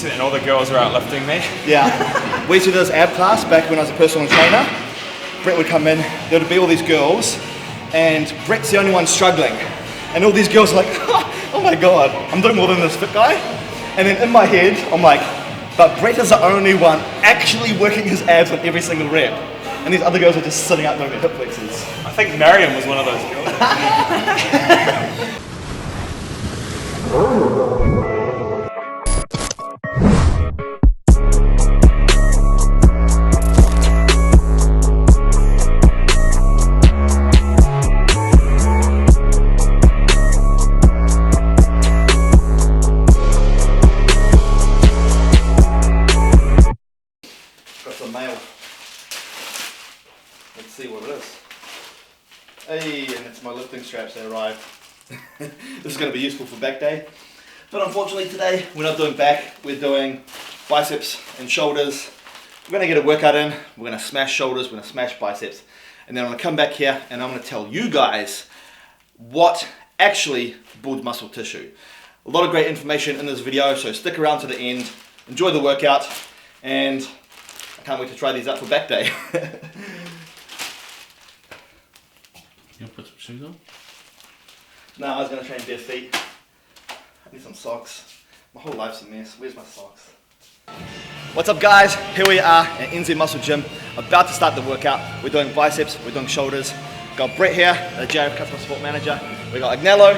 And all the girls are out lifting me. Yeah. We used to do this ab class back when I was a personal trainer. Brett would come in, there would be all these girls, and Brett's the only one struggling. And all these girls are like, oh my god, I'm doing more than this fit guy. And then in my head, I'm like, but Brett is the only one actually working his abs on every single rep. And these other girls are just sitting out doing their hip flexors. I think Mariam was one of those girls. Got some mail. Let's see what it is. Hey, and it's my lifting straps that arrived. This is going to be useful for back day. But unfortunately today, we're not doing back, we're doing biceps and shoulders. We're going to get a workout in, we're going to smash shoulders, we're going to smash biceps. And then I'm going to come back here and I'm going to tell you guys what actually builds muscle tissue. A lot of great information in this video, so stick around to the end, enjoy the workout, and I can't wait to try these out for back day. You want to put some shoes on? No, I was going to train bare feet. I need some socks. My whole life's a mess. Where's my socks? What's up guys? Here we are at NZ Muscle Gym, about to start the workout. We're doing biceps, we're doing shoulders. Got Brett here, the JF Customer Support Manager. We got Agnello,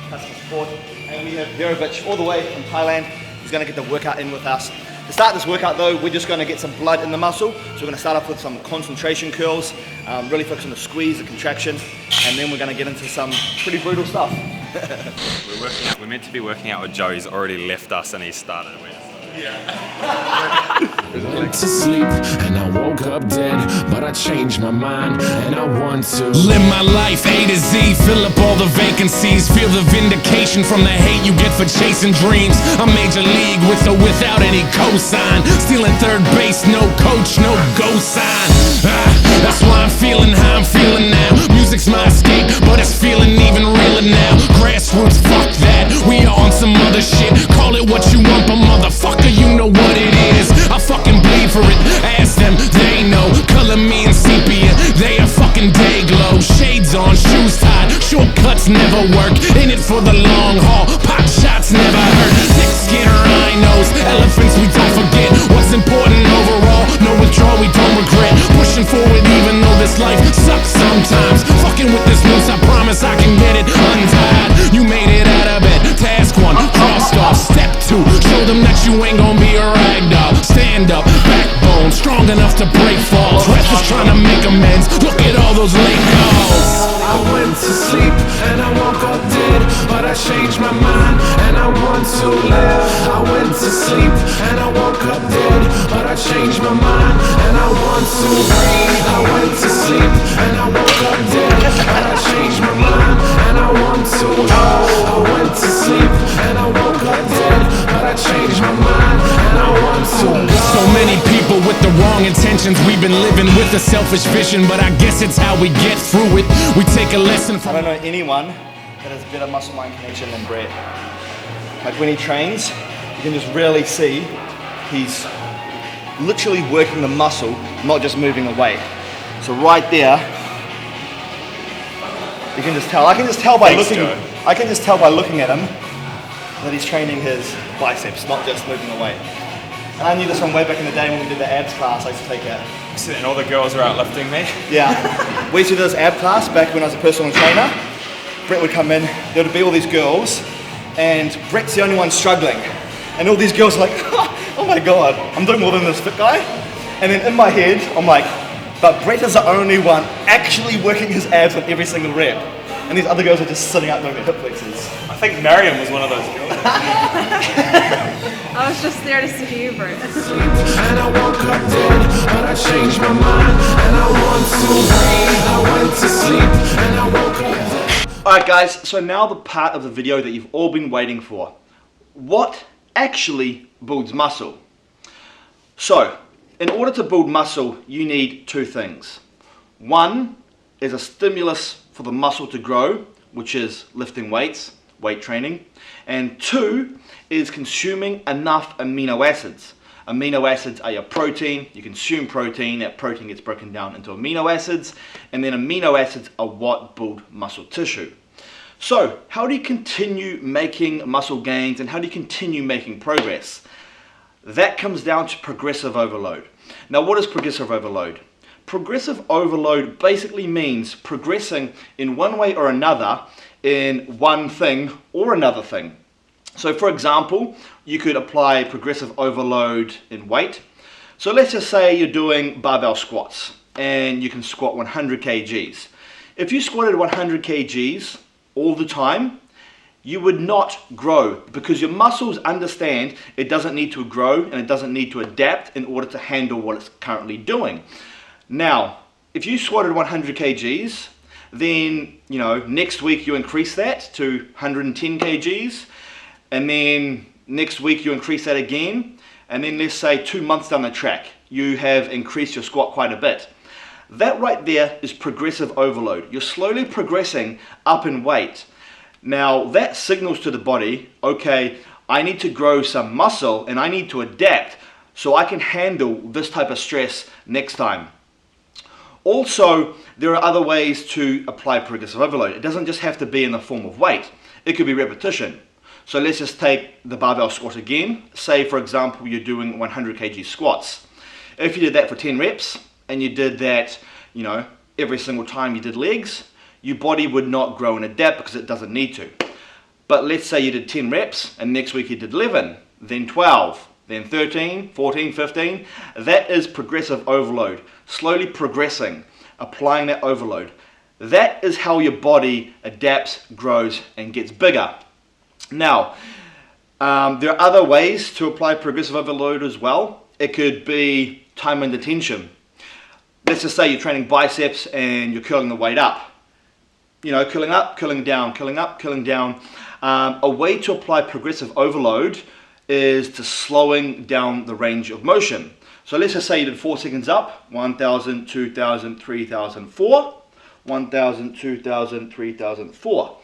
Customer Support, and we have Verovich all the way from Thailand. He's going to get the workout in with us. To start this workout though, we're just going to get some blood in the muscle. So we're going to start off with some concentration curls, really focus on the squeeze, the contraction, and then we're going to get into some pretty brutal stuff. We're working out. We're meant to be working out with Joe. He's already left us and he started with. Went to sleep and I woke up dead, but I changed my mind and I want to live my life A to Z, fill up all the vacancies, feel the vindication from the hate you get for chasing dreams. I'm major league with or without any cosign, stealing third base, no coach, no go sign. That's why I'm feeling how I'm feeling now. Music's my escape, but it's feeling even realer now. Grassroots, fuck that, we are on some other shit. Call it what you want, but motherfucker, you know what it is. I fucking bleed for it, ask them, they know. Color me in sepia, they are fucking day glow. Shades on, shoes tied, shortcuts never work. In it for the long haul, pot shots never hurt. Thick skin, rhinos, elephants we don't forget. What's important overall, no withdrawal we don't regret. Pushing forward even though this life sucks sometimes. Fucking with this noose, I promise I can get it untied. You made it out of bed, task one, crossed off. Step two, show them that you ain't gonna be a ragdoll. Stand up, backbone, strong enough to break falls. Rest is trying to make amends, look at all those late calls. I went to sleep and I woke up dead, but I changed my mind and I want to live. I went to sleep and I woke up dead, but I changed my mind and I want to breathe. I went to sleep and I woke up dead, but I changed my mind and I want to live. I went to sleep and I woke up dead, but I changed my mind and I want to go. So many people with the wrong intentions, we've been living with a selfish vision, but I guess it's how we get through it. We take a lesson from... I don't know anyone that has better muscle-mind connection than Brett. Like when he trains, you can just really see he's literally working the muscle, not just moving the weight. So right there, you can just tell. I can just tell by looking at him that he's training his biceps, not just moving the weight. And I knew this one way back in the day when we did the abs class. I used to take it. And all the girls are out lifting me. Yeah. We used to do this ab class back when I was a personal trainer. Brett would come in, there would be all these girls, and Brett's the only one struggling. And all these girls are like, oh my god, I'm doing more than this fit guy. And then in my head, I'm like, but Brett is the only one actually working his abs on every single rep. And these other girls are just sitting out doing their hip flexors. I think Mariam was one of those girls. I was just there to see you, Brett. And I woke up dead, but I changed my mind and I want to breathe. I went to sleep and I woke up dead. Alright guys, so now the part of the video that you've all been waiting for. What actually builds muscle? So, in order to build muscle, you need two things. One is a stimulus for the muscle to grow, which is lifting weights, weight training. And 2 is consuming enough amino acids. Amino acids are your protein. You consume protein, that protein gets broken down into amino acids, and then amino acids are what build muscle tissue. So, how do you continue making muscle gains and how do you continue making progress? That comes down to progressive overload. Now, what is progressive overload? Progressive overload basically means progressing in one way or another in one thing or another thing. So for example, you could apply progressive overload in weight. So let's just say you're doing barbell squats and you can squat 100 kgs. If you squatted 100 kgs all the time, you would not grow because your muscles understand it doesn't need to grow and it doesn't need to adapt in order to handle what it's currently doing. Now, if you squatted 100 kgs, then next week you increase that to 110 kgs, and then next week you increase that again, and then let's say 2 months down the track, you have increased your squat quite a bit. That right there is progressive overload. You're slowly progressing up in weight. Now that signals to the body, okay, I need to grow some muscle and I need to adapt so I can handle this type of stress next time. Also, there are other ways to apply progressive overload. It doesn't just have to be in the form of weight. It could be repetition. So let's just take the barbell squat again. Say, for example, you're doing 100 kg squats. If you did that for 10 reps and you did that, every single time you did legs, your body would not grow and adapt because it doesn't need to. But let's say you did 10 reps and next week you did 11, then 12, then 13, 14, 15. That is progressive overload. Slowly progressing, applying that overload. That is how your body adapts, grows, and gets bigger. Now, there are other ways to apply progressive overload as well. It could be time under tension. Let's just say you're training biceps and you're curling the weight up. Curling up, curling down, curling up, curling down. A way to apply progressive overload is to slowing down the range of motion. So let's just say you did 4 seconds up, 1,000, 2,000, 3,000, 4, 1,000, 2,000, 3,000, 4.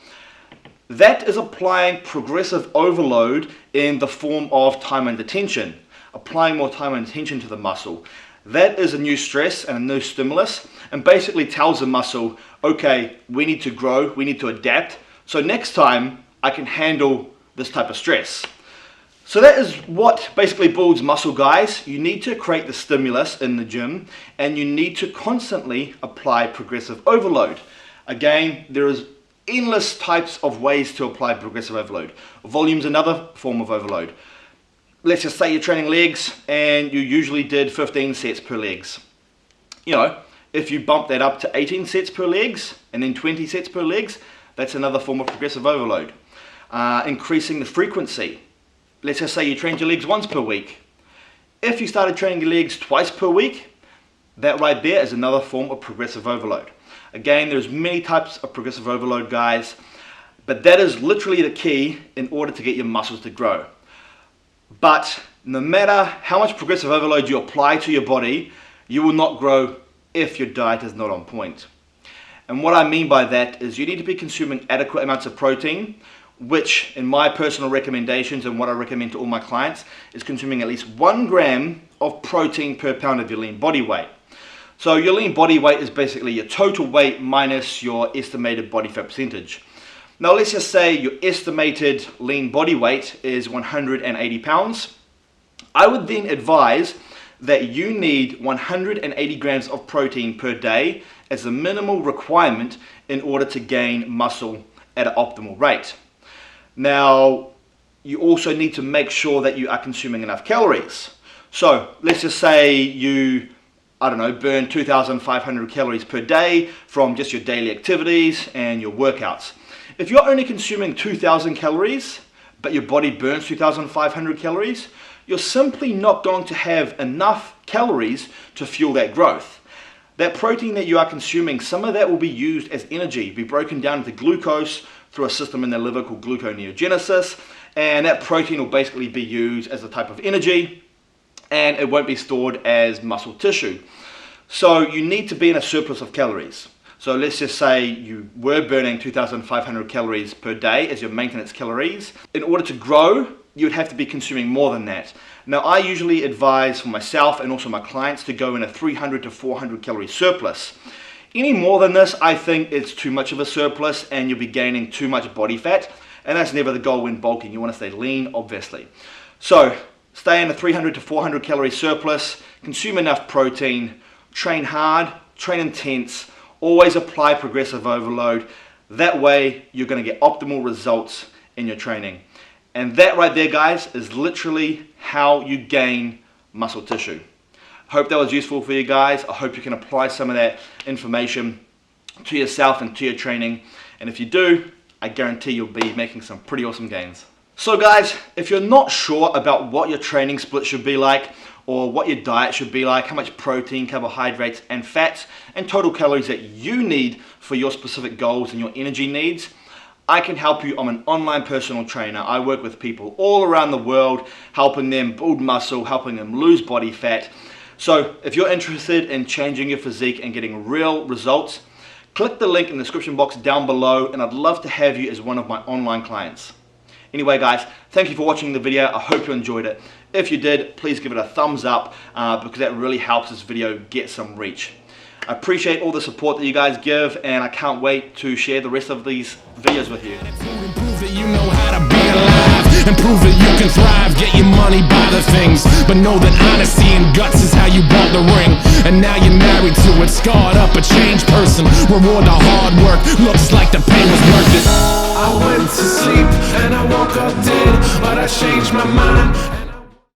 That is applying progressive overload in the form of time under tension, applying more time and tension to the muscle. That is a new stress and a new stimulus and basically tells the muscle, okay, we need to grow, we need to adapt, so next time I can handle this type of stress. So that is what basically builds muscle, guys. You need to create the stimulus in the gym and you need to constantly apply progressive overload. Again, there is endless types of ways to apply progressive overload. Volume's another form of overload. Let's just say you're training legs and you usually did 15 sets per legs. If you bump that up to 18 sets per legs and then 20 sets per legs, that's another form of progressive overload. Increasing the frequency. Let's just say you trained your legs once per week. If you started training your legs twice per week, that right there is another form of progressive overload. Again, there's many types of progressive overload, guys, but that is literally the key in order to get your muscles to grow. But no matter how much progressive overload you apply to your body, you will not grow if your diet is not on point. And what I mean by that is you need to be consuming adequate amounts of protein, which in my personal recommendations and what I recommend to all my clients is consuming at least 1 gram of protein per pound of your lean body weight. So your lean body weight is basically your total weight minus your estimated body fat percentage. Now let's just say your estimated lean body weight is 180 pounds. I would then advise that you need 180 grams of protein per day as a minimal requirement in order to gain muscle at an optimal rate. Now, you also need to make sure that you are consuming enough calories. So let's just say you, burn 2,500 calories per day from just your daily activities and your workouts. If you're only consuming 2,000 calories, but your body burns 2,500 calories, you're simply not going to have enough calories to fuel that growth. That protein that you are consuming, some of that will be used as energy, be broken down into glucose through a system in the liver called gluconeogenesis, and that protein will basically be used as a type of energy, and it won't be stored as muscle tissue. So you need to be in a surplus of calories. So let's just say you were burning 2,500 calories per day as your maintenance calories. In order to grow, you would have to be consuming more than that. Now, I usually advise for myself and also my clients to go in a 300 to 400 calorie surplus. Any more than this, I think it's too much of a surplus and you'll be gaining too much body fat. And that's never the goal when bulking. You want to stay lean, obviously. So stay in a 300 to 400 calorie surplus, consume enough protein, train hard, train intense, always apply progressive overload. That way you're going to get optimal results in your training. And that right there, guys, is literally how you gain muscle tissue. Hope that was useful for you guys. I hope you can apply some of that information to yourself and to your training. And if you do, I guarantee you'll be making some pretty awesome gains. So guys, if you're not sure about what your training split should be like, or what your diet should be like, how much protein, carbohydrates, and fats, and total calories that you need for your specific goals and your energy needs, I can help you. I'm an online personal trainer. I work with people all around the world, helping them build muscle, helping them lose body fat. So if you're interested in changing your physique and getting real results, click the link in the description box down below, and I'd love to have you as one of my online clients. Anyway guys, thank you for watching the video. I hope you enjoyed it. If you did, please give it a thumbs up because that really helps this video get some reach. I appreciate all the support that you guys give, and I can't wait to share the rest of these videos with you. Prove that you know how to be alive, and prove that you can thrive. Get your money by the things, but know that honesty and guts is how you bought the ring. And now you're married to it, scarred up, a changed person. Reward the hard work, looks like the pain was worth it. I went to sleep and I woke up dead, but I changed my mind.